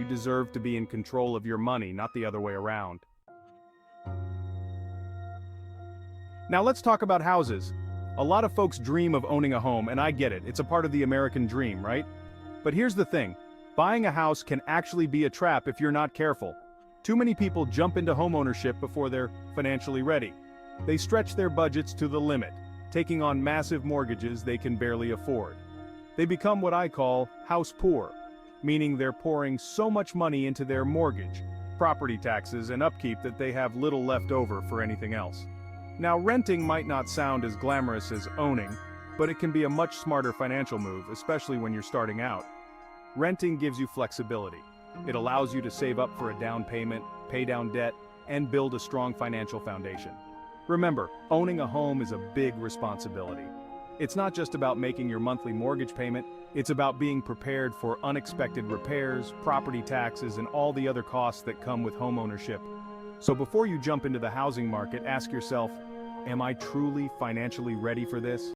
deserve to be in control of your money, not the other way around. Now let's talk about houses. A lot of folks dream of owning a home, and I get it, it's a part of the American dream, right? But here's the thing, buying a house can actually be a trap if you're not careful. Too many people jump into homeownership before they're financially ready. They stretch their budgets to the limit, taking on massive mortgages they can barely afford. They become what I call house poor, meaning they're pouring so much money into their mortgage, property taxes, and upkeep that they have little left over for anything else. Now, renting might not sound as glamorous as owning, but it can be a much smarter financial move, especially when you're starting out. Renting gives you flexibility. It allows you to save up for a down payment, pay down debt, and build a strong financial foundation. Remember, owning a home is a big responsibility. It's not just about making your monthly mortgage payment, it's about being prepared for unexpected repairs, property taxes, and all the other costs that come with homeownership. So before you jump into the housing market, ask yourself, am I truly financially ready for this?